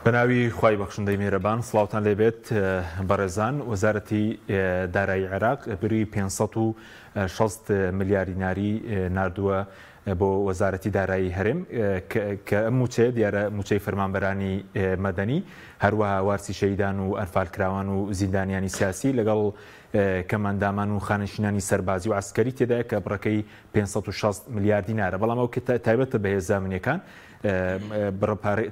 بەناوی خوای بەخشندەی میهرەبان سڵاوتان لێبێت بەڕێزان وەزارەتی دارایی عێراق بری 560 ملیار دیناری ناردووە بۆ وەزارەتی دارایی هەرێم کە ئەم موچێ دیارە موچەی فەرمانبەرانی مەدەنی هەروەها وارسی شەیدان و ئەرفالکراوان و زیندانیانی سیاسی لەگەڵ کەماندامان و خانشینانی سەربازی و عسکەری تێدایە کە بڕەکەی 560 ملیار دینارە بەڵام ئەو تایبەتە بە هێزانمونیەکان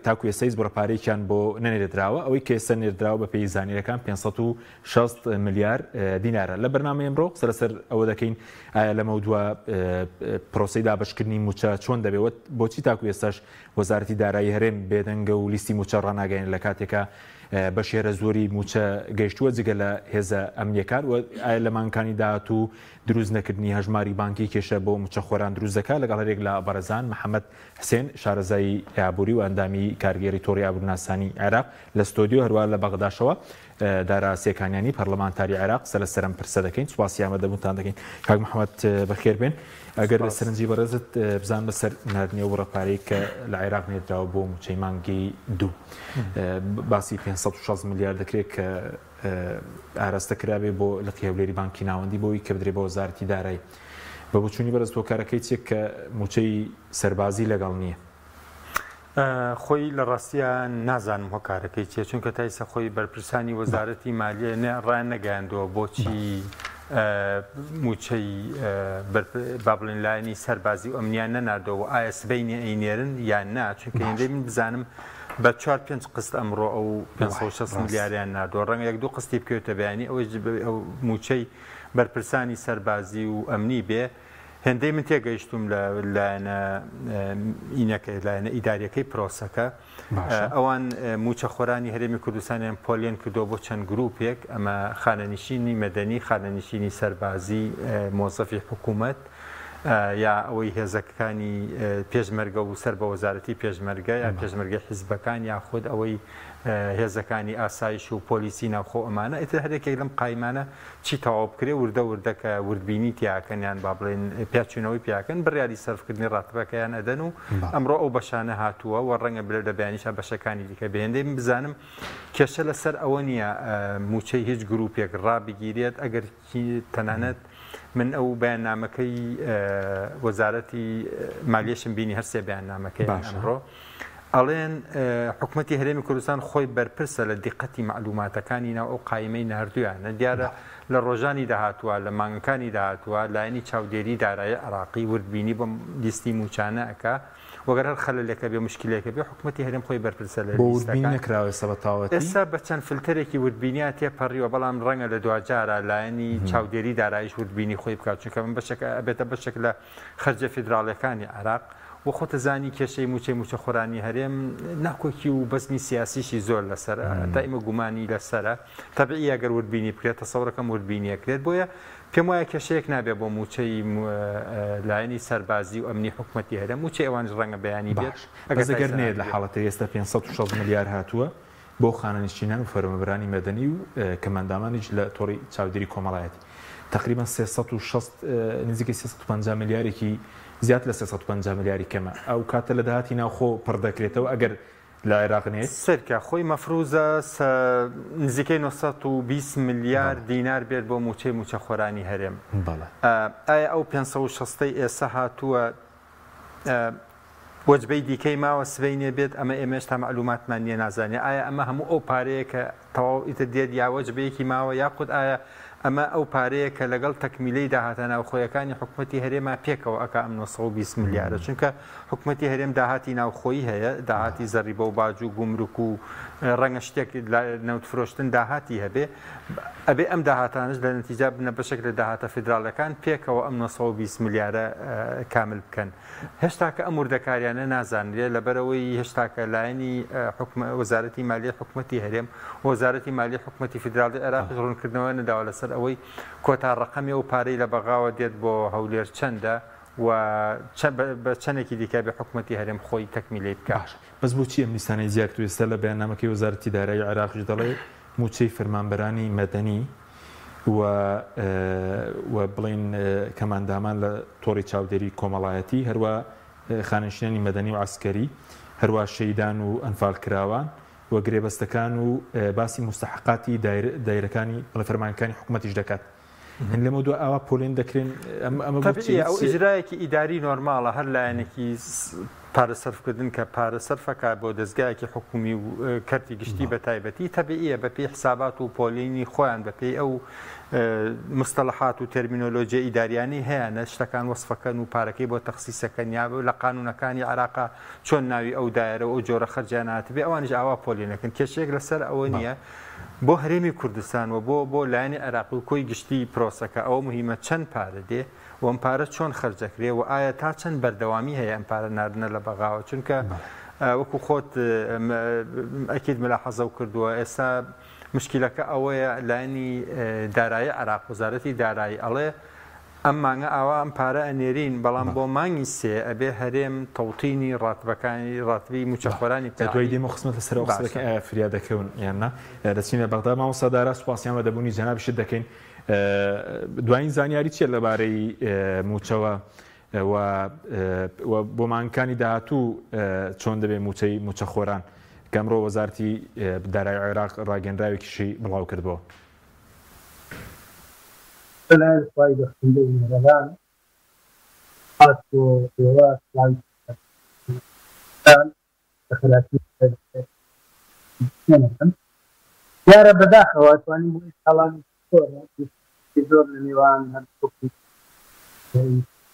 تاکو ئێستەیز بڕەپارێکیان بۆ نەنێردراوە ئەوەی کە ئێستا نێردراوە بە پێی زانینەکان 560 ملیار دینارە لە بەرنامە ئەمڕۆ سەرەسەر ئەوە دەکەین ئایا لەمە دووە پرۆسەی دابەشکردنی موچە چۆن دەبێت بۆچی تاکو ئێستاش وەزارەتی دارایی هەرێم بێدەنگە و لیستی موچە ڕناگەین لە کاتێکە بە شێرە زۆری موچە گەیشتووە جگە لە هێزە ئەمنیەکان و ئایا لە مانکانی داهاتوو دروست نەکردنی هەژماری بانکی کێشە بۆ موچە خۆران دروست دەکات لەگەڵ هەرێک لە بەڕێزان محەممەد حسێن شارەزایی یابووری و ئەندامی کارگێری تۆڕی ئابوورناسانی عێراق لە ستۆدیۆ هەروە لە بەغداشەوە دارا سێکانیانی پەرلەمانتاری عێراق سەرم پرسە دەکەین سوپاسی ئامادەبوونتان دەکەین کاک محەممەد بەخێر بێن ئەگەر لە سەرنجی بەڕێزت بزان بەسەر نردنیە و ڕەپارەی کە لە عێراق نێردراوە بۆ موچەی مانگی دوو باسی 560 ملیار دەکرێت کە ئاراستە کرابێ بۆ لە هەولێری بانکی ناوەندی بۆی کە بدرێ بە وەزارەتی دارایی بە بچوونی بەرز بۆ کارەکەی چێک کە موچەی سەربازی لەگەڵ نییە خۆی لە ڕاستیە نازانم هۆکارەکەی چیە چونکە تایسە خۆی بەرپرسانی وەزارەتی مالیە ڕای نەگەیاندووە بۆچی موچەی با بڵێن لایەنی سەربازی و ئەمنیان نەناردەوە ئایا سبەینی ئەینێرن یان نا چونکە هێندەی من بزانم بە 4-5 قست ئەمڕۆ ئەو 560 ملیاریان ناردەوە ڕەنگە یەک دوو قستی بکەوێتە بەیانی ئەو موچەی بەرپرسانی سەربازی و ئەمنی بێ هێندەی من تێگەیشتوم لە لایەنە ئیداریەکەی پرۆسەکە ئەوان موچە خۆرانی هەرێمی کوردستانیان پۆلیۆن کردو بۆ چەند گروپێک ئەمە خانەنشینی مەدەنی خانەنشینی سەربازی مۆزەفی حکوومەت یا ئەوەی هێزەکانی پێشمەرگە و سەر بە وەزارەتی پێشمەرگە یا پێشمەرگە حیزبەکان یاخود ئەوەی هێزەکانی ئاسایش و پۆلیسی ناوخۆ ئەمانە ئیتر هەرێکێک لەم قایمانە چی تەواو بکرێ وردە وردەکە وردبینی تیاکەنیان با بڵێن پێچوونەوەی پیاکەن بڕیاری سەرفکردنی ڕاتبەکەیان ئەدەن و ئەمڕۆ ئەو بەشانە هاتووە و ڕەنگە بلێ لە بەیانیشە بەشەکانی دیکە بهێندەی بزانم کێشە لەسەر ئەوە نییە موچەی هیچ گروپێک ڕابگیرێت ئەگەر تەنانەت من ئەو بەیاننامەکەی وەزارەتی مالیەشم بینی هەرسێ بەیاننامەکەی ئەمڕۆ ئەڵێن حکوومەتی هەرێمی کوردستان خۆی بەرپرسە لە دیقەتی معلوماتەکانی ناو ئەو قایمەی نردویانە دیارە لە ڕۆژانی داهاتووە لە مانگەکانی داهاتووە لایەنی چاودێری دارایی عراقی وردبینی بۆ لیستی موچانە ئەکا وەگەر هەر خەلەلێکە بێ مشکلێکە بێ حکوومەتی هەرێم خۆی بەرپرسە لە ئێستا بە چەند فلترێکی وردبینیا تێپەڕیوە بەڵام ڕەنگە لە دوجارە لایەنی چاودێری داراییش وردبینی خۆی بکات چونکە من بەشێک ئەبێتە بەشێک لە خەرجە فیدراڵەکانی عراق و خۆتە زانی کێشەی موچە خۆرانی هەرێم ناکۆکی و بەزمی سیاسیشی زۆر لەسەر تا ئێمە گومانی لەسرە تەبعی ئەگەر وردبینی بکرێت تەسەوڕەکەم وردبینیەکرێت بۆیە پێم وایە کێشەیەک نابێت بۆ موچەی لایەنی سەربازی و ئەمنی حکوومەتی هەرێم موچەی ئەوانش ڕەنگە بەیانی بێت ئەگەر نێت لە حاڵەتە ئێستا 560 ملیار هاتووە بۆ خانەنشینان و فەرمانبەرانی مەدەنی و کەماندامانیش لە تۆڕی چاودێری کۆمەڵایەتی تقریبا 360 نزیکەی 350 ملیارێکی زیات لە 350 ملیاری کەمە ئەو کاتە لە داهاتی ناوخۆ پڕ دەکرێتەوە ئەگەر لە عێراق نێت سەرکە خۆی مەفروزە نزیکەی 920 ملیار دینار بێت بۆ موچە خۆرانی هەرێم ئایا ئەو 560 ئێستا هاتووە وەجبەی دیکەی ماوە سبەینێ بێت ئەمە ئێمەش تا معلوماتمان نییە نازانێت ئایا ئەمە هەموو ئەو پارەیە کە تەواو ئیتر دێت یا وەجبەیەکی ماوە یاخود ئایا ئەمە ئەو پارەیە کە لەگەڵ تەکمیلەی داهاتە ناوخۆیەکانی حکوومەتی هەرێما پێکەوە ئەکا ئەم 920 ملیارە چونکە حکوومەتی هەرێم داهاتی ناوخۆیی هەیە داهاتی زەریبە و باج و گومرک و ڕەنگە شتێک نەوت فرۆشتن داهاتی هەبێ ئەبێ ئەم داهاتانش لە نەتیجە بنە بەشێک لە داهاتە فیدراڵەکان پێکەوە ئەم 920 ملیارە کامل بکەن هێشتا کە ئەم وردەکاریانە نازانرێت لەبەرەوەی هێشتا کە لایەنی وەزارەتی مالیە حکوومەتی هەرێم وەزارەتی مالیە حکوومەتی فیدراڵی عێراق ڕوونکردنەوە نەداوە لەسەر ئەوەی کۆتا ڕقەمی و پارەی لە بەغاوە دێت بۆ هەولێر چەندە و بە چەندێکی دیکە بە حکوومەتی هەرێم خۆی تەکمیلەی بکات بەس بۆچی ئەم لیستانەی زیاد و ئێستا لە بەیاننامەکەی وەزارەتی دارایی عێراقیش دەڵێ موچەی فەرمانبەرانی مەدەنی و بڵین کەماندامان لە تۆڕی چاودێری کۆمەڵایەتی هەروە خانشینانی مەدەنی و عسکەری هەروە شەیدان و ئەنفالکراوان وە گرێبەستەکان و باسی مستحقاتی دایرەکانی بەڵێ فەرمانەکانی حکوومەتیش دەکات. لەمە دووە ئاوا پۆلێن دەکرێن ئەو ئیجرایەکی ئیداری نۆرماڵە هەر لایەنێکی پارە سەرفکردن کە پارە سەرفەکە بۆ دەستگایەکی حکومی و کەرتی گشتی بە تایبەتی تەبیعیە بەپێی حسابات و پۆلینی خۆیان بەپێی ئەو مستەلەحات و تەرمینۆلۆژیە ئیداریانی هەیە شتەکان وەسفەکەن و پارەکەی بۆ تەخسیسەکەن یا لە قانونەکانی عراقا چۆن ناوی ئەو دایرە و جۆرە خەرجیانات بێ ئەوانش ئاوا پۆلینەکەن کێشەیەک لەسەر ئەوە نییە بۆ هەرێمی کوردستان و بۆ لایەنی عێراق و کۆی گشتی پرۆسەکە ئەوە مهمە چەند پارە دێ و ئەم پارە چۆن خەرجەکرێ و ئایا تا چەند بەردەوامی هەیە ئەم پارە ناردنە لە بەغاوە چونکە وەکو خۆت ئەکید ملاحەزە و کردووە ئێستا مشکلەکە ئەوەیە لایەنی دارایی عێراق وەزارەتی دارایی ئەڵێ ئەم مانگە ئاوا ئەم پارە ئەنێرین بەڵام بۆ مانگی سێ ئەبێ هەرێم تەوتینی ڕاتبەکانی ڕاتبی موچەخۆرانی دوای دێمە خسمە لەسەر قسەکە فریا دەکەون یاننا دەچینە بەغدا مامۆستادارا سوپاسیان بە دەبوونی جەنابیشت دەکەین دوایین زانیاری چیە لەبارەی موچەوە بۆ مانگەکانی داهاتوو چۆن دەبێ موچەخۆران کەمڕۆ وەزارەتی دارایی عێراق ڕاگەنراوێکیشی بڵاو کردبەوە الآن فائدة خليه رمضان حاطوا جوات كان دخلاتي يا رب داخل وأتواني مو حلال صورة في زور النيوان هالحكم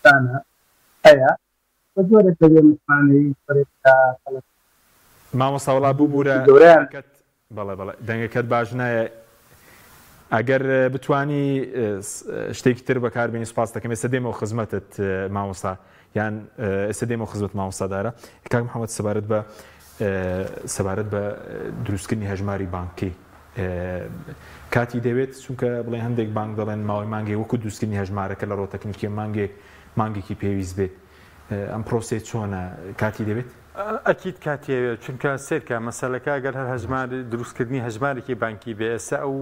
سنة هيا وزورة اليوم الثاني فريقها خلاص ما مصاولا بوبورا بەڵێ دەنگەکەت باش نایە ئەگەر بتانی شتێکی تر بەکاربێنی سوپاس دەکەم ئێستا دێمەوە خزمەتت مامۆستا یان ئێستا دێمەوە خزمەت مامۆستادارە کاک محەممەد سەبارەت بە دروستکردنی هەژماری بانکی کاتی دەوێت چونکە بڵێ هەندێک بانک دەڵێن ماوەی مانگێ وەکو دروستکردنی هەژمارەکە لە ڕۆتەکنیکی مانگێکی پێویست بێت ئەم پرۆسێ چۆنە کاتی دەوێت؟ ئەکیید کاتیەوێت چونکە سێرکە مەسەلەکە ئەگەر هەر هەژمار دروستکردنی هەژمارێکی بانکی بێ ئێستا ئەو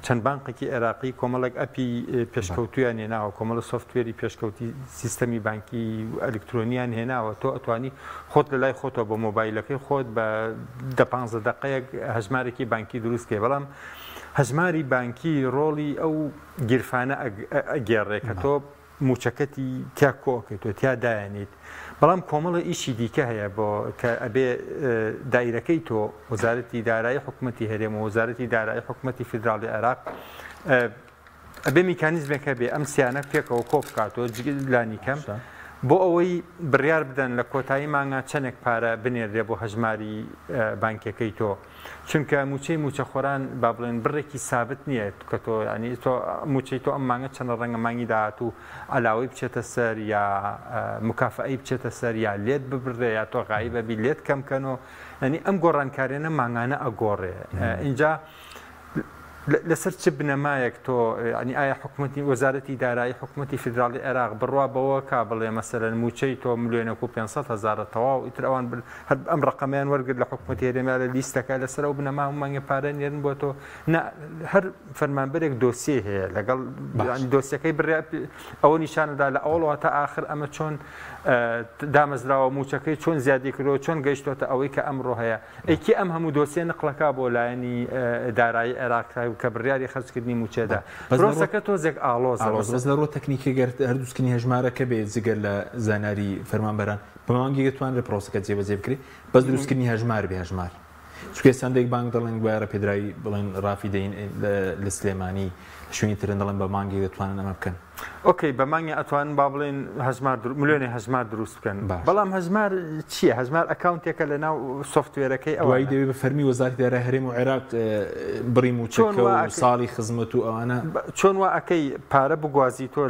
چەند بانقێکی عێراقی کۆمەڵک ئەپی پێشکەوتویان هێناوە کۆمەڵە سۆفتوێری پێشکەوتی سیستەمی بانکی ئەلکترۆنیان هێناوە تۆ ئەتوانی خۆت لە لای خۆتەوە بە مۆبایلەکەی خۆت بە 15 دقەیەک هەژمارێکی بانکی دروستکێ بەڵام هەژماری بانکی ڕۆڵی ئەو گیرفانە ئەگێڕێکە تۆ موچەکەتی تیا کۆکەیتۆ تیا دایانیت بەڵام کۆمەڵە ئیشی دیکە هەیە بۆ کە ئەبێ دایرەکەی تۆ وەزارەتی دارایی حکوومەتی هەرێم و وەزارەتی دارایی حکوومەتی فیدراڵی عێراق ئەبێ میکانیزمێکە بێ ئەم سیانە پێکەوە کۆ بکاتەوە لانی کەم بۆ ئەوەی بڕیار بدەن لە کۆتایی مانگا چەندێک پارە بنێرێ بۆ هەژماری بانکەکەی تۆ چونکە موچەی موچەخۆران با بڵێن بڕێکی سابت نییە کە تۆ ینی تۆ موچەی تۆ ئەم مانگە چەند ڕەنگە مانگی داهات و ئەلاوەی بچێتە سەر یا مکافعەی بچێتە سەر یا لێت ببڕێ یا تۆ غایبە بی لێت کەمکەنەوە ینی ئەم گۆڕانکارێنە مانگانە ئەگۆڕێ اینجا لەسەر چ بنەمایەک تۆ ینی ئایا حکوومەتی وەزارەتی دارایی حکوومەتی فیدراڵی عێراق بڕوا بەوە کا بڵێ مەسەلەن موچەی تۆ ملیۆنێک و 500,000 تەواو ئیتر ئەوان ئەم ڕقەمیان وەرگرت لە حکوومەتی هەرێمیا لە لیستەکە لەسەر ئەو بنەما مانگە پارە نێرن بۆ تۆ هەر فەرمانبەرێک دۆسیە هەیە لەگەڵ دۆسیەکەی بڕیا ئەوە نیشانەدا لە ئەوڵەوە تا ئاخر ئەمە چۆن دامەزراوە موچەکەی چۆن زیادی کردەوە چۆن گەیشتۆتە ئەوەی کە ئەمڕۆ هەیە ئەیکی ئەم هەموو دۆسیە نقلەکە بۆ لایەنی دارایی عێراق کە بڕیاری خەرجکردنی موچێدا پرۆسەکە تۆزێک ئاڵۆز لە ڕۆ تەکنیکی گەر هەردووسکردنی هەژمارەکە بێت جگەر لە زاناری فەرمانبەران بەمانگی دەتوانرێت پرۆسەکە جێبەجێ بکرێت بەس دروستکردنی هەژمار بێ هەژمار چونکە هێستاندێک بانک دەڵێن گوایرە پێدراوی بڵێن ڕافی دەین لە سلێمانی شوێنی ترن دەڵێن بە مانگی دەتوانن ئەمە بکەن ئۆکەی بە مانگی ئەتوانن با بڵێن ملیۆنی هەژمار دروست بکەن بەڵام هەژمار چییە هەژمار ئەکاونتێکە لە ناو سۆفتوێرەکەی ئەوەی دەوێت بە فەرمی وەزارەتی دارایی هەرێم و عێراق بڕی موچەکە و ساڵی خزمەت و ئەوانە چۆن وا ئەەکەی پارە بگوازی تۆ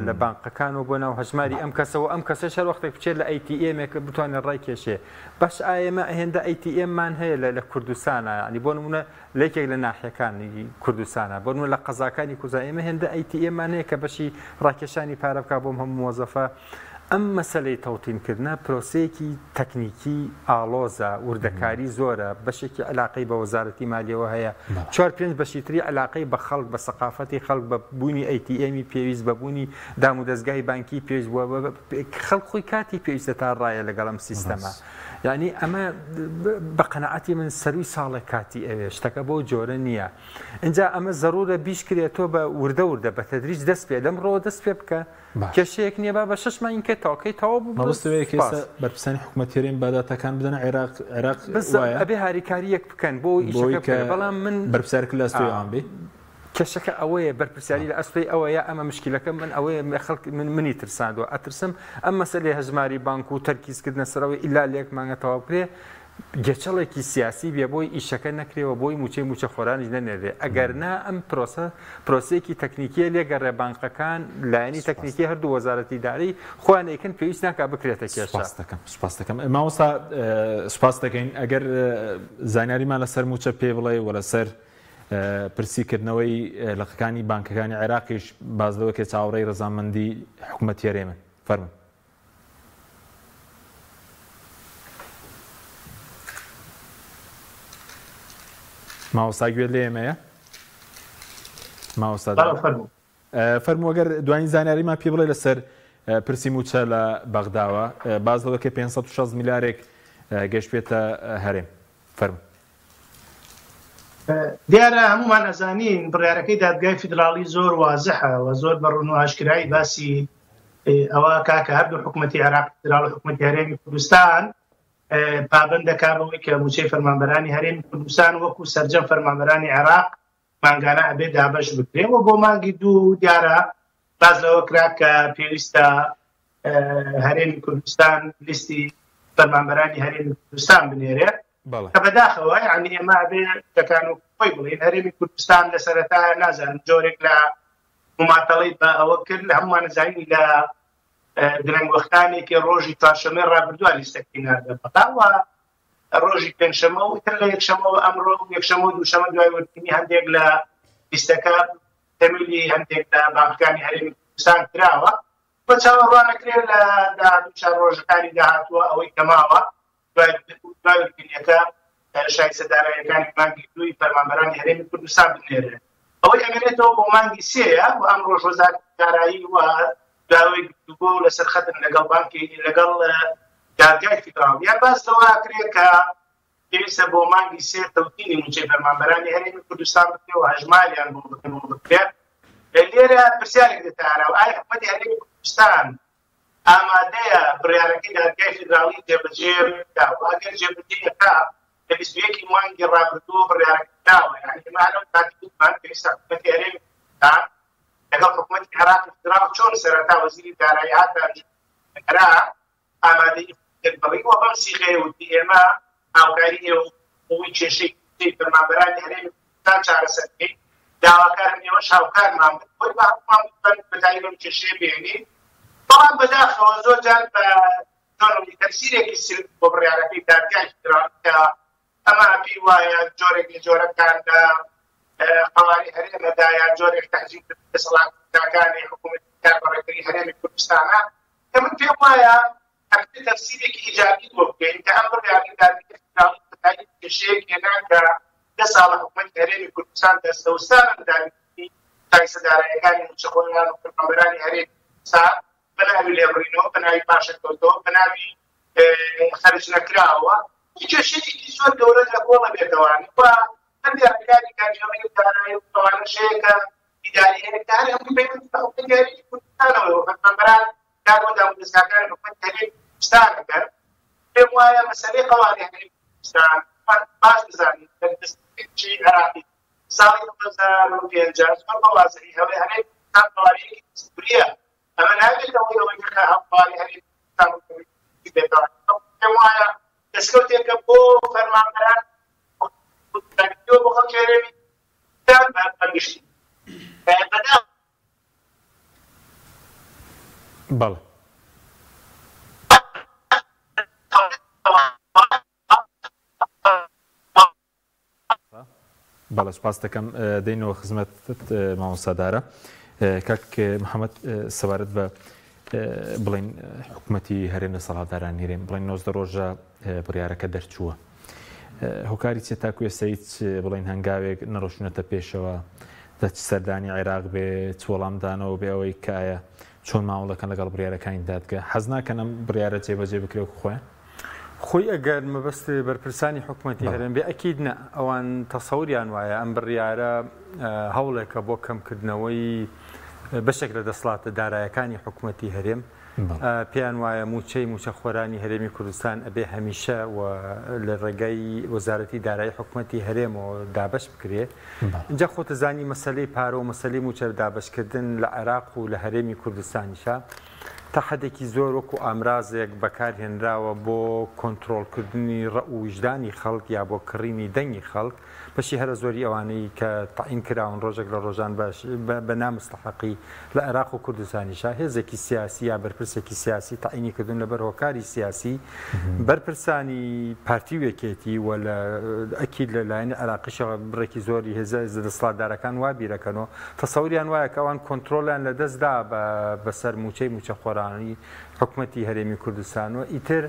لە بانقەکانەوە بۆ ناو هەژماری ئەم کەسەوە ئەم کەسە شەر وەختێک بچێت لە ئەیتیئێمێکە بتوانێت ڕای کێشێ باش ئایمە هێندە ئەیتیئێممان هەیە لە کوردستانە ینی بۆ نمونە لەیەکێک لە ناحیەکانی کوردستانە بۆ نمونە لە قەزاکانی کوزا ئێمە هێندە ئەیتیئێممان هەیە کە بەشی ڕاکێشانی پارە بکات بۆم هەموو مۆزەفە ئەم مەسەلەی تەوتینکردنە پرۆسەیەکی تەکنیکی ئاڵۆزە وردەکاری زۆرە بەشێکی علاقەی بە وەزارەتی مالیەوە هەیە 4-5 بەشی تری علاقەی بە خەڵک بە سەقافەتی خەڵک بە بوونی ئەیتیئەمی پێویست بە بوونی دام و دەستگای بانکی پێویست بووە خەڵک خۆی کاتی پێویستە تا ڕایە لەگەڵ ئەم سیستەمە یعنی ئەمە بە قەنەعەتی من سەروی ساڵێک کاتی ئەوێ شتەکە بۆ جۆرە نییە اینجا ئەمە زەڕورە بیشکرێتەوە بە وردە بە تەدریج دەست پێ لەم ڕۆ دەست پێ بکە کێشەیەک نییە بە 6 مانگکە تاوکەی تەواو بوو بەرپرسانی حکوومەتیێرین باداتەکان بدەن عێراق ئەبێ هاریکاریەک بکەن بۆ ئیشەکە بەڵام من بەرپرسیارکە لە ئەستۆی ئەوان بێ کێشەکە ئەوەیە بەرپرسیاری لە ئەستۆی ئەوەیە ئەمە مشکلەکە من ئەوەیە خەڵک منی ترساندوە ئەترسم ئەم مەسەلەی هەژماری بانک و تەرکیزکردنە سەرەوەی ئیلا لێک مانگە تەواو بکرێ گەچەڵێکی سیاسی بێ بۆی ئیشەکە نەکرێەوە بۆی موچە خۆرانیش نەنێرێ ئەگەر نا ئەم پرۆسەیەکی تەکنیکیە لێگەڕێ بانقەکان لایەنی تەکنیکی هەردوو وەزارەتی داری خۆیانێکن پێویست ناکا بکرێتە کێشە سپاس دەکەم مامۆستا سپاس دەکەین ئەگەر زانیاریمان لەسەر موچە پێ بڵێ و لەسەر پرسیکردنەوەی لەقەکانی بانکەکانی عێراقیش بازلەوەکێ چاوەڕێی ڕەزامەندی حکوومەتیێرێمن فەرمووی ماوەستا گوێت لێ ئێمەیە ماوەستا فەرموو ئەگەر دوانی زانیاریمان پێ بڵێ لەسەر پرسی موچە لە بەغداوە بازلەوەکە 560 میلیارێک گەشت پێێتە هەرێم فەرموو دیارە هەمومان ئەزانین بڕیارەکەی دادگای فیدراڵی زۆر وازەحە و زۆر بەڕوون و ئاشکرایی باسی ئەوە کاکە هەردوو حکوومەتی عێراق فیدراڵ و حکوومەتی هەرێمی کوردستان پابند دەکاتەوەی کە موچەی فەرمانبەرانی هەرێمی کوردستان وەکو سەرجەم فەرمانبەرانی عێراق مانگانە ئەبێ دابەش بکرێەوە بۆ مانگی دوو دیارە باز لەوە کرا کە پێویستە هەرێمی کوردستان لیستی فەرمانبەرانی هەرێمی کوردستان بنێرێت کە بەداخەوە یعنی ئێمە ئەبێ دەکان و خۆی بڵین هەرێمی کوردستان لە سەرەتا نازانم جۆرێک لە مماتەڵەی بە ئەوە کرد لە هەمومان زانی لە درەنگ وەختانێکی ڕۆژی چوارشەمەی ڕابردووە لیستەکەی ناردە بەتاوە ڕۆژی پێنجشەمە و تر لە یەکشەمەوە ئەمڕۆ یەکشەمە و دووشەمە دوای وەرگرتنی هەندێک لە لیستەکە تەمیلی هەندێک لە بانکەکانی هەرێمی کوردستان کراوە بە چاوەڕوانەکرێت لە دوو چوار ڕۆژەکانی داهاتووە ئەوەی کەماوە دوای وەرگرتنیەکە شایستەداراییەکانی مانگی دووی فەرمانبەرانی هەرێمی کوردستان بنێرێت ئەوەی ئەمێنێتەوە بۆ مانگی سێیە و ئەم ڕۆژ وەزارەتی دارایی و داوای گفتوگۆ لەسەر خەتن لەگەڵ بانکی لەگەڵ دادگای فیدراڵ یان باس لەوە کرێت کە پێویستە بۆ مانگی سێ تەوتینی موچەی فەرمانبەرانی هەرێمی کوردستان بکرێت و هەژماریان بۆ بکرێت لێرە پرسیارێک دەتارەوە ئایا حکوومەتی هەرێمی کوردستان ئامادەیە بڕیارەکەی دادگای فیدراڵی جێبەجێ بکات و ئەگەر جێبەجێ نەکا لە 21 مانگی ڕابردووە بڕیارەکە داوە یعنی ئێمە لەم کاتی گوتمان پێویستە حکوومەتی هەرێمی کوردستان لەگەڵ حکوومەتی عێراق فیدراڵ چۆن سەرەتا وەزیری دارایی هاتانکرا ئامادەی بڵی وە بەم سیغەیەوتی ئێمە هاوکاری ئێوەی کێشەی فەرمانبەرانی هەرێمی کوردستان چارەسەرکەی داواکارم ئێوەش هاوکارمان بن بۆی بامان بەدای بەم کێشەیە بێنین بەڵام بەداخەوە زۆر جار بە تەفسیرێکی سرد بۆ بڕیارەکەی دادگای فیدراڵ کە ئەمە پێی وایە جۆرێک لە جۆرەکان لە قەواری هەرێمەدا یان جۆرێک تەحجیل دەسەڵاتدارەکانی حکوومەتی کاربڕێکەری هەرێمی کوردستانە کە من پێم وایە ئەبێ تەفسیرێکی ئیجابی بۆ بکەین کە ئەم بڕیارەکەی دادگای فیدراڵ بەتایبەت کێشەیەک هێنان کە 10 ساڵە حکوومەتی هەرێمی کوردستان دەستەوەستانە دابینی شایستەداراییەکانی موچەخۆران و فەرمانبەرانی هەرێمی کوردستان بەناوی لێبڕینەوە بەناوی پاشەکەوتەوە بەناوی خەرج نەکراوە کێشەیەکی زۆر گەورە لە کۆڵە بێتەوە و هەندێکانی کاریگەری دارایی و توانشەیەکە ئیداری هەیەکدار هەمووی پێویست بە حکوومەتی هەرێمی کوردستانەوە فەرمانبەران کارۆدا و دەستگاکانی حکوومەتی هەرێمی کوردستان دەکەن پێم وایە مەسەلەی قەواری هەرێمی کوردستان باش بزانین لە دەستگاکانی عێراقی ساڵی 2005 زۆر بەوازەی هەوێ هەرێمی کوردستان قەوارەیەکی دەستوریە ئەمە نابێتەوەی ئەوەی کە قەواری هەرێمی کوردستان بێتەوە پێم وایە دەستکەوتێکە بۆ فەرمانبەران بۆ خەڵکی هەرێمی کوردستان بەگشتی بەڵێ بەڵێ سپاس دەکەم دەینەوە خزمەت مامۆستادارە کاک محەممەد سەبارەت بە بڵین حکوومەتی هەرێم لە سەڵاتداران هێرێن بڵین 90 ڕۆژە بڕیارەکە دەرچووە هۆکاری چێت تاکو ئێستایت بڵین هەنگاوێک نەڕۆشنەتە پێشەوە دەچ سەردانی عێراق بێ چۆڵامدانەوە بێ ئەوەی کایە چۆن ماوەڵەکەن لەگەڵ بڕیارەکانی دادگە حەز ناکەن ئەم بڕیارە جێبەجێ بکرێ و خۆیان خۆی ئەگەر مەبەست بەرپرسانی حکوومەتی هەرێم بێ ئەکید نە ئەوان تەسەوریان وایە ئەم بڕیارە هەوڵێکە بۆ کەمکردنەوەی بەشێک لە دەسەڵاتە دارایەکانی حکوومەتی هەرێم پێیان وایە موچەی موچەخۆرانی هەرێمی کوردستان ئەبێ هەمیشە لە ڕێگەی وەزارەتی دارایی حکوومەتی هەرێمەوە دابش بکرێ اینجا خۆتەزانی مەسلەی پارە و مەسلەی موچە دابشکردن لە عێراق و لە هەرێمی کوردستانیشە تا حدێکی زۆر وەکو ئامرازێک بەکارهێنراوە بۆ کۆنتترۆلکردنی ڕە و وجدانی خەڵک یا بۆ کڕینی دەنگی خەڵک بەشی هەرە زۆری ئەوانەی کە تەعین کراون ڕۆژێک لە ڕۆژان باش بە نامستەحەقی لە عێراق و کوردستانیشا هێزێکی سیاسی یا بەرپرسێکی سیاسی تەعینی کردن لەبەر هۆکاری سیاسی بەرپرسانی پارتی وێکێتی و لە ئەکید لە لایەنی عێراقیشەوە بڕێکی زۆری هێزە دەسەڵاتدارەکان وا بیرەکەنەوە تەسەوریان وایە کە ئەوان کۆنتترۆلیان لە دەستدا بەسەر موچەی موچەخۆرانی حکوومەتی هەرێمی کوردستانەوە ئیتر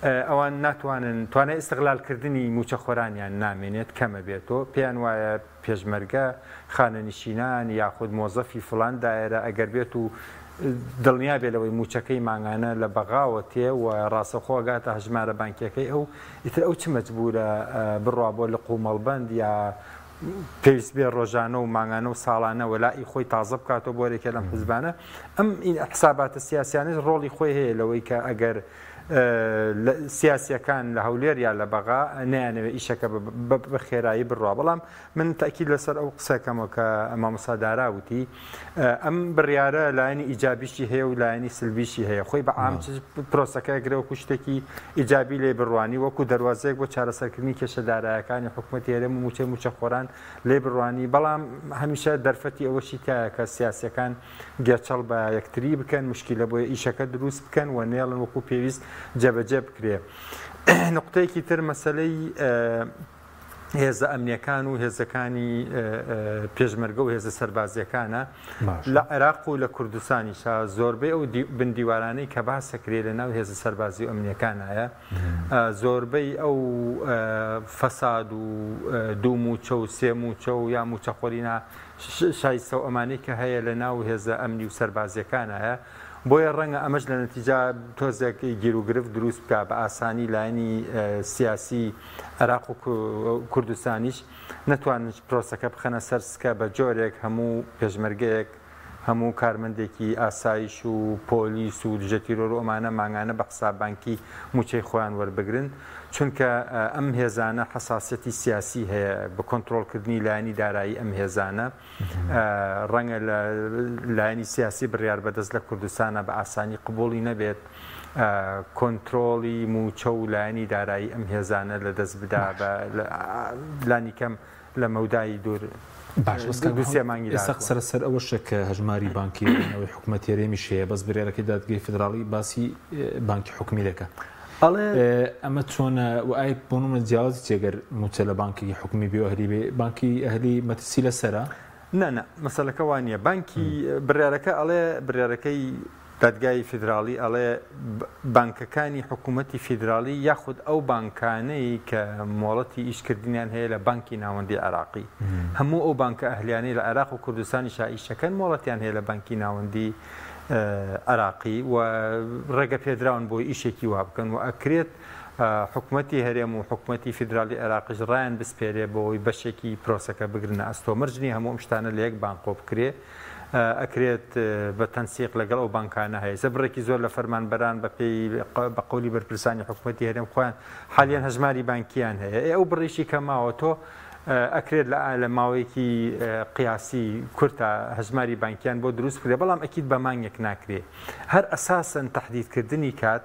ئەوان ناتوانن توانای ئستقلالکردنی موچەخۆرانیان نامێنێت کەمە بێتەوە پێیان وایە پێشمەرگە خانەنشینان یاخود مۆزەفی فلان دایرە ئەگەر بێت و دڵنیا بێ لەوەی موچەکەی ماگانە لە بەغاوە تێ و ڕاستەخۆگاتە هەژمارە بانکیەکەی ئەو ئیتر ئەو چ مەجبورە بڕوا بۆ لە قومەڵبەند یا پێویست بێ ڕۆژانە و ماگانە و ساڵانە وەلای خۆی تازە بکاتەوە بۆرێکە لەم حزبانە ئەم حساباتە سیاسیانش ڕۆڵی خۆی هەیە لەوەی کە ئەگەر سیاسیەکان لە هەولێر یا لە بەغا نەیانەوێت ئیشەکە بە خێرایی بڕوا بەڵام من تاکید لەسەر ئەو قسەکەمەوە کە مامۆستا داراوتی ئەم بڕیارە لایەنی ئیجابیشی هەیە و لایەنی سلبیشی هەیە خۆی بە عام پرۆسەکە گرەوە شتێکی ئیجابی لێ بڕوانی وەکو دەواازەیەک بۆ چارەسەرکردنی کێشە دارایەکانی حکوومەتی هەرێم و موچەی موچەخۆران لێ بڕوانی بەڵام هەمیشە دەرفەتی ئەوەشی تایە کە سیاسیەکان گێچەڵ بە یەکتری بکەن مشکلە بۆ ئیشەکە دروست بکەن و نێڵن وەکو پێویست جەبەجێ بکرێ نقطەیەکی تر مەسلەی هێزە ئەمنیەکان و هێزەکانی پێشمەرگە و هێزە سەربازیەکانە لە عێراق و لە کوردستانیشا زۆربەی ئەو بندیوارانەی کە باسەکرێ لە ناو هێزە سەربازی و ئەمنیەکانایە زۆربەی ئەو فەساد و دوو موچە و سێ موچە و یا موچەخۆرینا شایستە و ئەمانەی کە هەیە لە ناو هێزە ئەمنی و سەربازیەکانایە بۆیە ڕەنگە ئەمەش لە نەتیجا تۆزێک گیر و گرفت دروست بکە بە ئاسانی لایەنی سیاسی عێراق و کوردستانیش نەتوانن پرۆسەکە بخەنە سەر سکە بە جۆرێک هەموو پێشمەرگەیەک هەموو کارمەندێکی ئاسایش و پۆلیس و دژەتیرۆر و ئەمانە ماگانە بە حسابانکی موچەی خۆیان وەربگرن چونکە ئەم هێزانە حساسەتی سیاسی هەیە بە کۆنتترۆلکردنی لایەنی دارایی ئەم هێزانە ڕەنگە لە لایەنی سیاسی بڕیار بەدەست لە کوردستانە بە ئاسانی قبوڵی نەبێت کۆنتترۆلی موچە و لایەنی دارایی ئەم هێزانە لە دەست بدا لانی کەم لە مەودای دوور ئێستا سەر ئەوەشە کە هەژماری بانکی ئەوەی حکوومەتی هەرێمی شەیە بەس بڕیارەکەی دادگای فدراڵی باسی بانکی حکومی دەکە ئەمە چۆنە و ئای بۆنمە جیاوازی تێگەر موچە لە بانکی حکومی بێ هەری بێ بانکی ئەهلی مەترسی لەسەرە نە مەسەلەکە وانە بانکی بڕیارەکە ئەڵێ بڕیارەکەی دادگای فیدراڵی ئەڵێ بانکەکانی حکوومەتی فیدراڵی یاخود ئەو بانکانەی کە مۆڵەتی ئیشکردنیان هەیە لە بانکی ناوەندی عێراقی هەموو ئەو بانکە ئەهلیانەی لە عێراق و کوردستانی شائیشەکەن مۆڵەتیان هەیە لە بانکی ناوەندی عێراقی و ڕێگە پێدراون بۆی ئیشێکی وا بکەن و ئەکرێت حکوومەتی هەرێم و حکوومەتی فیدراڵی عێراقیش ڕایان بسپێرێ بۆی بەشێکی پرۆسەکە بگرنە ئەستۆمەرجنی هەموو ئەم شتانە لە یەک بانکۆ بکرێ ئەکرێت بە تەنسیق لەگەڵ ئەو بانکانە هەیە زەبڕێکی زۆر لە فەرمانبەران بە قەولی بەرپرسانی حکوومەتی هەرێم خۆیان حالیان هەژماری بانکیان هەیە ئەو بڕیشی کەماوە تۆ ئەکرێت لە ماوەیەکی قیاسی کورتە هەژماری بانکیان بۆ دروست کرێ بەڵام ئەکید بە مانگێک ناکرێ هەر ئەساسن تەحدیدکردنی کات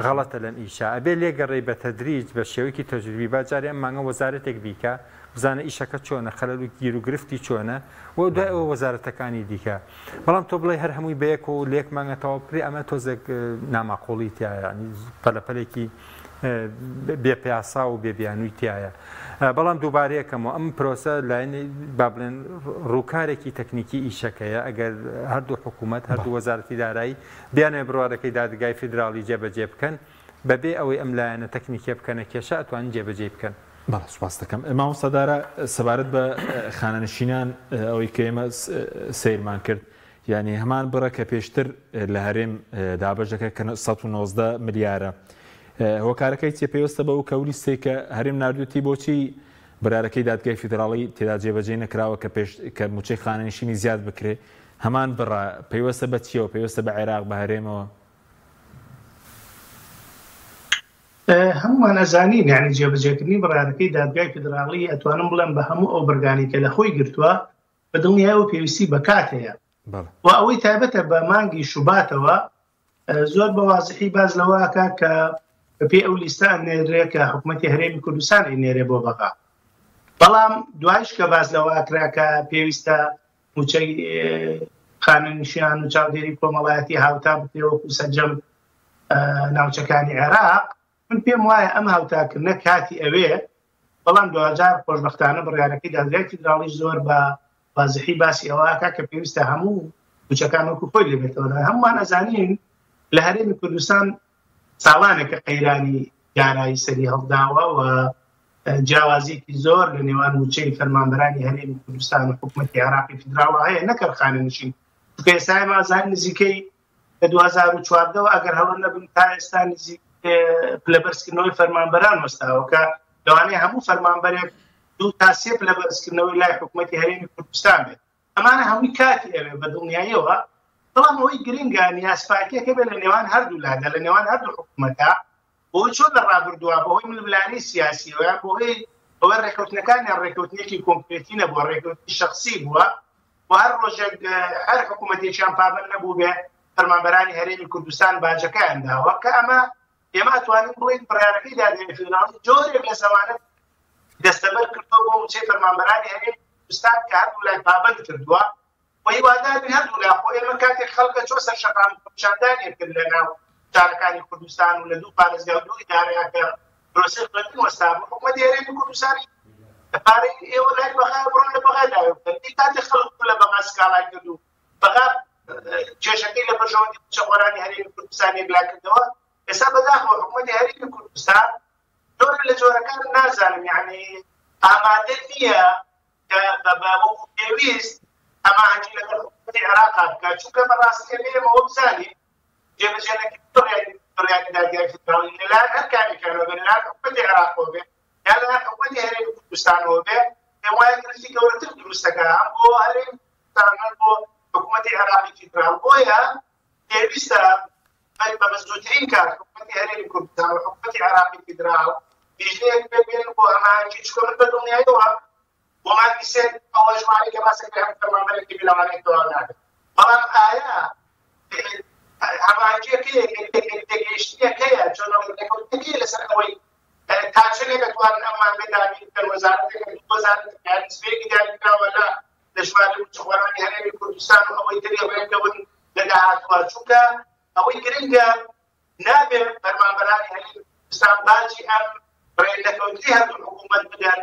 غەڵەتە لەم ئیشا ئەبێ لێگەڕێ بە تەدریج بە شێوەیەکی تەجروبی باجارێ ئەم مانگە وەزارەتێک بیکە بزانە ئیشەکە چۆنە خەلەل و گیر و گرفتی چۆنە و دوای ئەوە وەزارەتەکانی دیکە بەڵام تۆ بڵێ هەر هەمووی بەیەک و لێک مانگە تەواو بکرێ ئەمە تۆزێک ناماقۆڵی تایە پەلەپەلێکی بێ پیاسا و بێبیانووی تایە. بەڵام دووبارەیەکەمەوە ئەم پرۆسە لایەنی با بڵێن ڕووکارێکی تەکنیکی ئیشەکەیە ئەگەر هەردوو حکوومەت هەردوو وەزارەتی دارایی بیانێ بڕوارەکەی دادگای فیدراڵی جێبەجێ بکەن بەبێ ئەوەی ئەم لایەنە تەکنیکێ بکەنە کێشە ئەتوانن جێبەجێ بکەن. بەڵێ سوپاس دەکەم. مامۆستادارە سەبارەت بە خانەنشینان ئەوەی کە ئێمە سیرمان کرد یعنی هەمان بڕە کە پێشتر لە هەرێم دابەژەکە کە 190 ملیارە هۆکارەکەی چێ پێوەستە بە ئەو کەولیستێک کە هەرێم نردووتی بۆچی بەرارەکەی دادگای فیدراڵی تێدا جێبەجێ نەکراوە کە موچەی خانەنشینی زیاد بکرێ هەمان بڕە پێوەستە بە چیەوە پێوەستە بە عێراق بە هەرێمەوە؟ هەمومان ئەزانین یعنی جێبەجێکردنی بڕارەکەی دادگای فیدراڵی ئەتوانم بڵێم بە هەموو ئەو بەرگانی کە لە خۆی گرتووە بە دڵنیایەوە پێویستی بە کاتەیە و ئەوەی تایبەتە بە مانگی شوباتەوە زۆر بە وازحی باز لەوەکە کە پێ ئەو لیستە ئەنێرێ کە حکوومەتی هەرێمی کوردستان ئەنێرێ بۆ بەقا. بەڵام دوایش کە باز لەوەکرا کە پێویستە موچەی خانەنشینان و چاودێری کۆمەڵایەتی هاوتا بکرێوەکو سەرجەم ناوچەکانی عێراق من پێم وایە ئەم هاوتاکردنە کاتی ئەوێ بەڵام 2000 خۆشبەختانە بڕیارەکەی دادگای فیدراڵی زۆر بە وازحی باسی ئەوەکە کە پێویستە هەموو موچەکان وەکو خۆی لێبێتەوە. هەمومان ئەزانین لە هەرێمی کوردستان ساڵانێکە قەیرانی دارایی سەری هەڵداوە و جیاوازیەکی زۆر لە نێوان موچەی فەرمانبەرانی هەرێمی کوردستان و حکوومەتی عێراقی فیدراڵ هەیە نەکەر خانەنشین چونکە ئێستا ئەزانین نزیکەی لە 2014 ئەگەر هەڵە نەبن تا ئێستا نزیک پلەبەرزکردنەوەی فەرمانبەران وەستاوە کە لەوانەیە هەموو فەرمانبەرێک 2 تا 3 پلەبەرزکردنەوەی لای حکوومەتی هەرێمی کوردستان بێت. ئەمانە هەمووی کاتی ئەوێ بە دڵنیاییەوە بەڵام ئەوەی گرنگە نیازپاکیەکە بێت لە نێوان هەردوو لادا لە نێوان هەردوو حکوومەتە بۆی چۆن لە ڕابردووە بەهۆی ململانەی سیاسیەوە یان بۆهۆی ئەوە ڕێکەوتنەکانیان ڕێکەوتنێکی کۆنکرێتی نەبووە ڕێکەوتی شەخسی بووە و هەر ڕۆژێک هەر حکوومەتێکیان پابەند نەبوو بێ فەرمانبەرانی هەرێمی کوردستان باجەکەیان داوە کە ئەمە ئێمە ئەتوانین بڵێن بڕیارەکەی دادگای فیدراڵی جۆرێک لە زەمانەت دەستەبەر کردەوە بۆ موچەی فەرمانبەرانی هەرێمی کوردستان کە هەردوو لای پابەند کردووە و هیوادارین هەردوو لای خۆ ئێمە کاتێک خەڵکە چۆ سەرشەقام پیشاندانیان کرد لەناو شارەکانی کوردستان و لە دوو پارێزگا و دوو ئیدارەیە کە پرۆسەی خوێندن وەستا بوو حکوومەتی هەرێمی کوردستانی پارەی ئێوە لای بەغا بڕۆن لە بەغا داوە بکەن کاتێک خەڵک لە بەغا سکاڵای کرد و بەغا کێشەکەی لە بەرژەوەندی موچەخۆرانی هەرێمی کوردستانی بلا کردەوە ئێستا بەداخەوە حکوومەتی هەرێمی کوردستان جۆرە لە جۆرەکان نازانم یعنی ئامادە نییە کە بە پێویست ئەمە هەنگی لەگەڵ حکوومەتی عێراقا بکات چونکە بەڕاستی ئێمەوە بزانین جێبەجێنێکی بڕیاری دادگای فیدراڵی لەلایەن هەر کارێکانەوە بێ لەلایەن حکوومەتی عێراقەوە بێ یان لەلایەن حکوومەتی هەرێمی کوردستانەوە بێ پێم وایە گرفتی گەورەتر دروستەکە هەم بۆ هەرێمی کوردستان هەم بۆ حکوومەتی عێراقی فیدراڵ بۆیە پێویستە بە بەزووترین کات حکوومەتی هەرێمی کوردستان و حکوومەتی عێراقی فیدراڵ پیشنهادێک بێن بۆ ئەمانجی چکە من بە دڵنیاییەوە بۆ مانگی سێ ئەوە ژمارەی کە باسەکە هەم فەرمانبەرێکی بێلەوانەیە تەواو ناکرد بەڵام ئایا ئەمانجیەکەیە تێگەیشتنیەکەیە چۆنەوەی لەسەر ئەوەی تا چنێک دەتوانن ئەمان بێدانی بکەن وەزارەتێکە وەزارەت نسبەیەکی دانیکراوە لە ژمارەی موچەخۆرانی هەرێمی کوردستان و ئەوەی تری ڕێکەون لە داهاتوە چونکە ئەوەی گرنگە نابێت فەرمانبەرانی هەرێمی کوردستان باجی ئەم ڕێنەکەوتنی هەردوو حکوومەت بدەن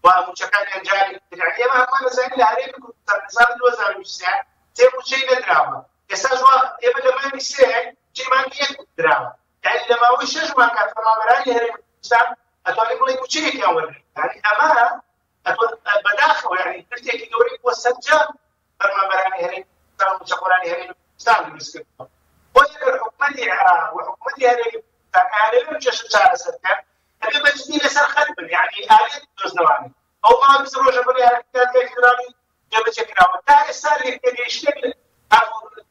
و موچەکانیان جاری بکرێن. ئێمە هەمان ئەزانین لە هەرێمی کوردستان لە ساڵی 2023 سێ موچەی نەدراوە ئێستا ئێمە لە مانگی سێ موچەی مانگی یەک دراوە یعنی لە ماوەی 6 مانگ کات فەرمانبەرانی هەرێمی کوردستان ئەتوانین بڵێن موچەیەکیان وەرگرت یعنی ئەمە بەداخەوە یعنی گرفتێکی گەورەی بۆ سەرجەم فەرمانبەرانی هەرێمی کوردستان و موچەخۆرانی هەرێمی کوردستان دروست کردەوە بۆ ئەگەر حکوومەتی عێراق و حکوومەتی هەرێمی کوردستان ئالێ کێشە چارەسەرکەن ئەبێ بەجددی لەسەر خەت بن یعنی ئالێت دۆزنەوانێت ئەو ماوەی 20 ڕۆژە بڕیارەکەی دادگای فیدراڵی جێبەجێکراوە تا ئێستا لێکتێگەیشتێک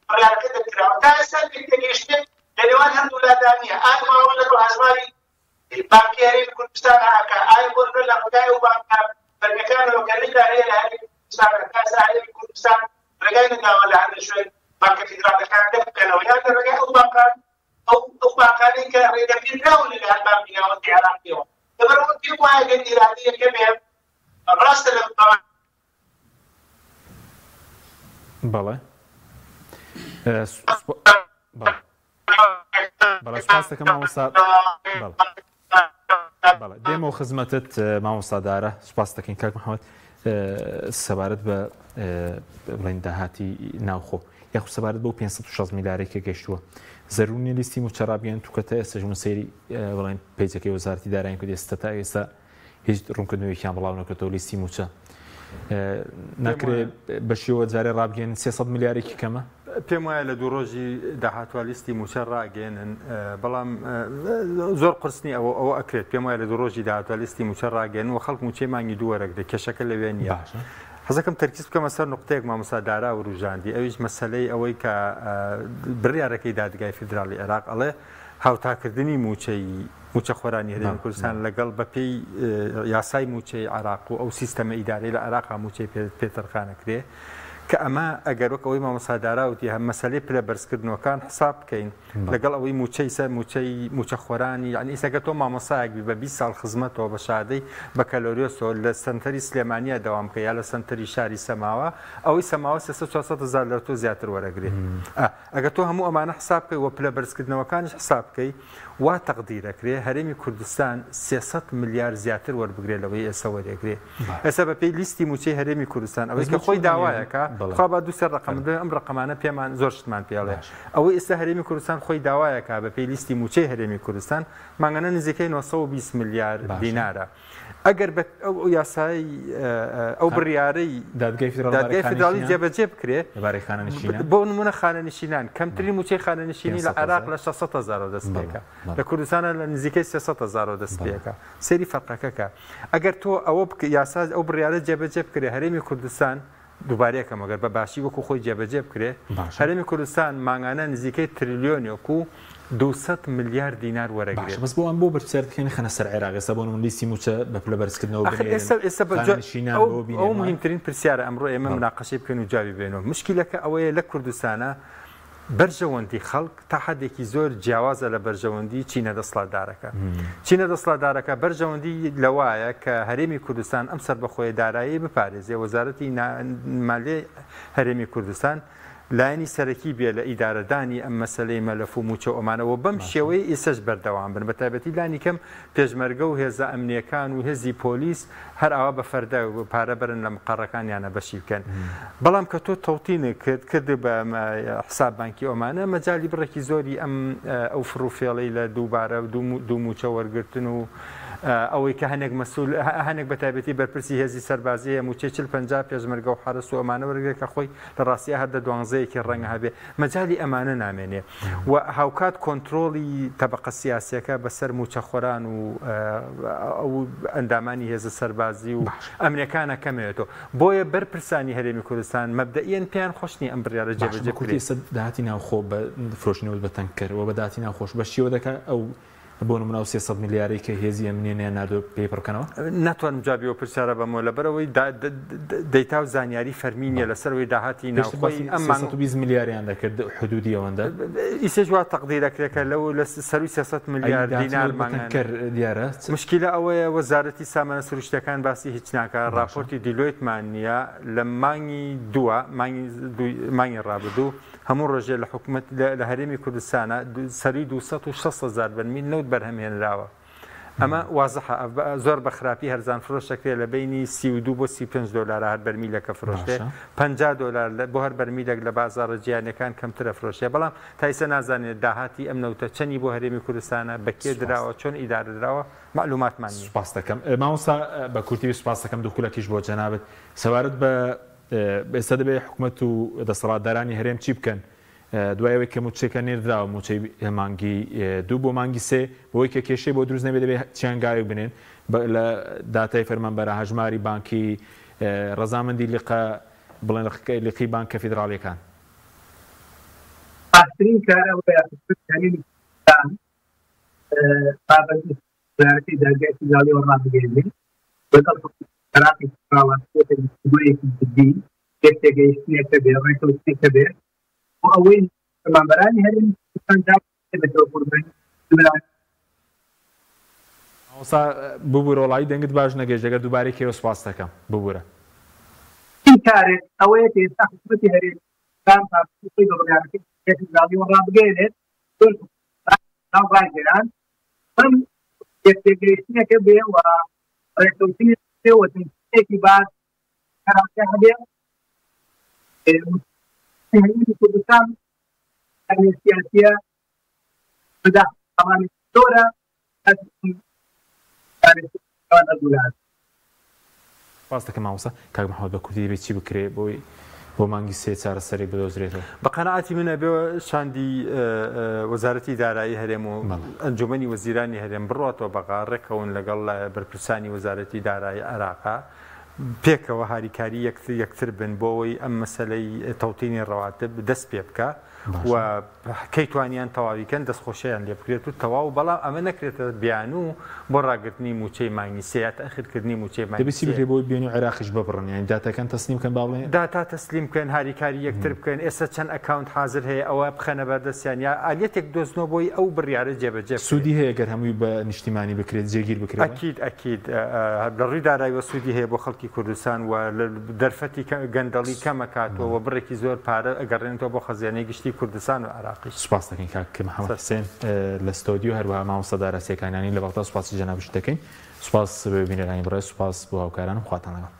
بڕیارەکە دەرکراوە تا ئێستا لێکتێگەیشتێک لە نێوان هەردوو لادانیە ئایا ماوە لەگەڵ هەژماری بانکی هەرێمی کوردستان هاکە ئایا بۆ لە خودای و بانکە بەرگەکانەوە کە لێدا هەیە لە هەرێمی کوردستان تا ئێستا هەرێمی کوردستان ڕێگای نەداوە لە هەندێک شوێن بانکە فیدراڵەکان دەبکەنەوە یان لە ڕێگای ئەو بانکان ئەو بانکانەی کە ڕێدەپێدراون لە هەر بانکی ناوەندی عێراقیەوە لەبەرەوە پێم وایە گەر ئیرادەیەکە بێ ڕاستە لە بەڵێ بەڵێ سپاس دەکەم مامۆستا دێمە خزمەتت مامۆستادارە سوپاس دەکەین کاک محەممەد سەبارەت بە بڵین داهاتی ناوخۆ یاخود سەبارەت بۆ 560 میلیارێکە گەشتووە زەرورنی لیستی موچەڕابیان توکەتە ئێستاژمە سەیری بڵین پیجەکەی وەزارەتی دارایان کرد ئێستا تا ئێستا هیچ ڕوونکردنەوەیەکیان بڵاو نەکردەوە لیستی موچە ناکرێت بەشیەوە جارێ ڕابگەن 300 میلیارێکی کەمە پێم وایە لە دوو ڕۆژی داهاتوە لیستی موچە ڕاگەێنن بەڵام زۆر قرسنی ئەوە ئەکرێت پێم وایە لە دوو ڕۆژی داهاتوە لیستی موچە ڕاگەێن و خەڵک موچەی مانگی دووەرەگرێت کێشەکە لەوێ نییە حەزەکەم تەرکیز بکەمە سەر نقطەیەک مامۆستادارا و ڕوژاندی ئەویش مەسەلەی ئەوەی کە بڕیارەکەی دادگای فیدراڵی عێراق ئەڵێ هاوتاکردنی موچە خۆرانی هەرێمی کوردستان لەگەڵ بەپێی یاسای موچەی عێراق و ئەو سیستەمە ئیدارەی لە عێراق موچەی پێتەرخانەکرێ کە ئەمە ئەگەر وەک ئەوەی مامۆستاداراوتی هەم مەسەلەی پلە بەرزکردنەوەکان حساب بکەین لەگەڵ ئەوەی موچە خۆرانی یعنی ئیسەکە تۆ مامۆسایەک بە 20 ساڵ خزمەتەوە بە شادەی بە کەلۆریۆسەوە لە سنتەری سلێمانیە دەوام بکە یا لە سنتەری شاری سەماوە ئەوەی سەماوە 400,000 لە تۆ زیاتر وەرەگرێت ئەگەر تۆ هەموو ئەمانە حساب بکەی وە پلە بەرزکردنەوەکانش حساب بکەی وا تەقدیرەکرێ هەرێمی کوردستان 300 میلیارد زیاتر وەربگرێت لەوەی ئێستا وەرەگرێ ئێستا بەپێی لیستی موچەی هەرێمی کوردستان ئەوەی کە خۆی داوایەکە خوا با دوو سێ ڕقم ئەم ڕقمانە پێمان زۆر شتمان پێڵێ ئەوەی ئێستا هەرێمی کوردستان خۆی داوایەکە بەپێی لیستی موچەی هەرێمی کوردستان مانگانە نزیکەی 920 میلیارد دینارە ئەگەر ئەو یاسای ئەو بڕیارەی دادگای فیدراڵی جێبەجێ بکرێت بۆ نمونە خانەنشینان کەمترین موچەی خانەنشینی لە عێراق لە 600,000 دەست پێکە لە کوردستانە لە نزیکەی 300,000 دەست پێکە سەیری فەرقەکەکە ئەگەر تۆ ئەوە یاسا ئەو بڕیارە جێبەجێ بکرێت هەرێمی کوردستان دووبارەیەکەم ئەگەر بە باشی وەکو خۆی جێبەجێ بکرێت هەرێمی کوردستان مانگانە نزیکەی تریلیۆنێک و 200 میلیارد دینار وەرەگرێت بەس بۆ ئەم بۆ بەرچێتکەین خەنە سەر عێراق ئێستا بۆ من لیستی موچە بە پلە بەرزکردنەوە ئەو مهمترین پرسیارە ئەمڕۆ ئێمە مناقەشەی بکەین و جوابی بێنەوە مشکلەکە ئەوەیە لە کوردستانە بەرژەوەندی خەڵک تا حدێکی زۆر جیاوازە لە بەرژەوەندی چینە دەسڵاتدارەکە چینە دەسڵاتدارەکە بەرژەوەندی لەوایە کە هەرێمی کوردستان ئەم سەر بەخۆی دارایی بپارێزێ وەزارەتی مالیە هەرێمی کوردستان لایەنی سەرەکی بێ لە ئیدارەدانی ئەم مەسەلەی مەلەف و موچە ئۆمانەوە بەم شێوەیە ئێسش بەردەوام بن بە تایبەتی لانی کەم پێشمەرگە و هێزە ئەمنیەکان و هێزی پۆلیس هەر ئەوە بە فەردە و پارە برن لە مقڕەکانیانە بەشی بکەن بەڵام کە تۆ تەوتینە کرد بە حساب بانکی ئۆمانە مەجای بڕێکی زۆری ئەو فڕوفێڵەی لە دووبارە دوو موچە وەرگرتن و ئەوەی کە هەنێک مەسول هەنێک بە تایبەتی بەرپرسی هێزی سەربازیە موچێ 40-50 پێشمەرگە و حرس و ئەمانە وەرگێت کە خۆی لە ڕاستیە هەردە 12یەکی ڕەنگە هەبێ مەجای ئەمانە نامێنێ و هاوکات کۆنتترۆلی تەبقە سیاسیەکە بەسەر موچەخۆران و ئەو ئەندامانی هێزە سەربازی و ئەمنیەکانە کەمێتەوە بۆیە بەرپرسانی هەرێمی کوردستان مەبدەئیەن پێیان خۆشنی ئەم بڕیارە جێبەجێ کوردی داهاتی ناوخۆ بە فرۆشتنەوە بە تەنکەرەوە بە داهاتی ناوخۆش بە شێوە دەکات ئەو بۆ نمونە 300 میلیارێک کە هێزی ئەمنیێنیان نادۆ پێی پڕکەنەوە ناتوانم جوابیەوە پرسیارە بەمۆ لەبەرەوەی دەیتا و زانیاری فەرمینیە لەسەرەوەی داهاتی ناوخۆی ئەم 20 میلیاریان دەکرد حدودی ئەوەندە ئیسێژ وا تەقدیرەکرێکە لەو لە سەروی 300 میلیارد دینار کرد دیارە مشکلە ئەوەیە وەزارەتی سامانە سروشتەکان باسی هیچ ناکات راپۆرتی دیلۆیتمان نییە لە مانگی دووە مانگی ڕابردوو هەموو ڕۆژێ لە حکومەت لە هەرێمی کوردستانە سەری 260,000 بەرمیل نەوت بەرهەمهێنراوە ئەمە وازەحە زۆر بە خراپی هەرزان فرۆشتەکرێ لە بینی 32 بۆ 35 دلار هەر بەرمیلەکە فرۆشتێ 50 دلار بۆ هەر بەرمیلێک لە بازاڕە جیهانیەکان کەمترە فرۆشتێ بەڵام تایسە نازانێت داهاتی ئەم نەوتە چەندی بۆ هەرێمی کوردستانە بەکێ دراوە چۆن ئیدارەدراوە معلوماتمان نییە. سوپاس دەکەم مامۆستا بە کورتی سوپاس دەکەم دووخولەکیش بۆ جەنابەت سەبارەت بە ئێستا دەبێت حکوومەت و دەسەڵاتدارانی هەرێم چی بکەن دوایەوەی کە موچێکە نێردراوە موچەی مانگی 2 بۆ مانگی 3 بۆی کە کێشەی بۆ دروست نەبێت دەبێت چیانگاوێک بنێن لە داتای فەرمانبەرە هەژماری بانکی ڕەزامەندی بڵێن لیقی بانکە فیدراڵیەکان ئاسرین کارەوەی پابەندی وەزارەتی دادگای فیدراڵیەوە ڕابگەیەنێت لەگەڵ عێراقی فیدراڵەتی جدی پێگەیشتنێکە بێ ڕێکەوتنێکە بێ ئەوەی فەرمانبەرانی هەرێمی کوردستان دابێتەوە قوربانی ئەوسا ببوورە وڵایی دەنگت باش نەگەیشت ئەگەر دووبارەی کێوە سوپاس دەکەم ببوورە کارێک ئەوەیە کە ئێستا حکوومەتی هەرێمیستان پاسپۆرتی بە بڕیارەکەی فیدراڵیەوە ڕابگەیەنێت ڕاگەیان ئەم یەکێگەیشتنەکە بێ و ڕێکەوتنی وەتەنسیەکی باش هەراکە هەبێ کوردستان سیاسیە بدا ئەمانی زۆرە باس دەکەم مامۆستا کاک محەممەد بە کوردی دەبێت چی بکرێ بۆ مانگی سێ چارەسەرێک بدۆزرێتەوە بە قەنەعەتی منە بێ شاندی وەزارەتی دارایی هەرێم و ئەنجومەنی وەزیرانی هەرێم بڕاتەوە بەغا ڕێکەون لەگەڵ بەرپرسانی وەزارەتی دارایی عێراقا پێکەوە هاریکاری یەکتر بن بۆەوەی ئەم مەسەلەی تەوتینی ڕەواتب دەست پێ بکە و کەیتوانیان تەواویکەن دەستخۆشیان لێ بکرێت و تەواو بەڵام ئەمە نەکرێتە بیان و بۆ ڕاگررتنی موچەی مانگی سێات ئەخرکردنی موچەی دەبێتی بکرێ بۆی بێنی و عێراقیش ببڕن یان داتەکەن تەسلیم بکەن باڵێ داتا تەسلیم بکەن هاریکاری یەکتر بکەن ئێستا چەند ئەکاونت حاضر هەیە ئەوە بخەنە بەردەستیان یا ئالێتێک دۆزنەوە بۆی ئەو بڕیارە جێبەجێ سوودی هەیە گەر هەمووی بە نیشتیمانی بکرێت جێگیر بکرێت ئەکید لە ڕووی دارایی سوودی هەیە بۆ خەڵکی کوردستان و دەرفەتی گەندەڵی کەمەکاتەوە بڕێکی زۆر پارە ئەگەڕێنێتەوە بۆ خەزیانەی گشتی کوردستان و عێراق سوپاس دەکەین کاک محەممەد حوسێن لە ستۆدیۆ هەروەها مامۆستا دارەسیەکانیانی لە بەڵتا سوپاسی جەناب شتەکەین سوپاس بە بینەرانی بڕێ سوپاس بۆ هاوکاران و خواتان لەگەڵ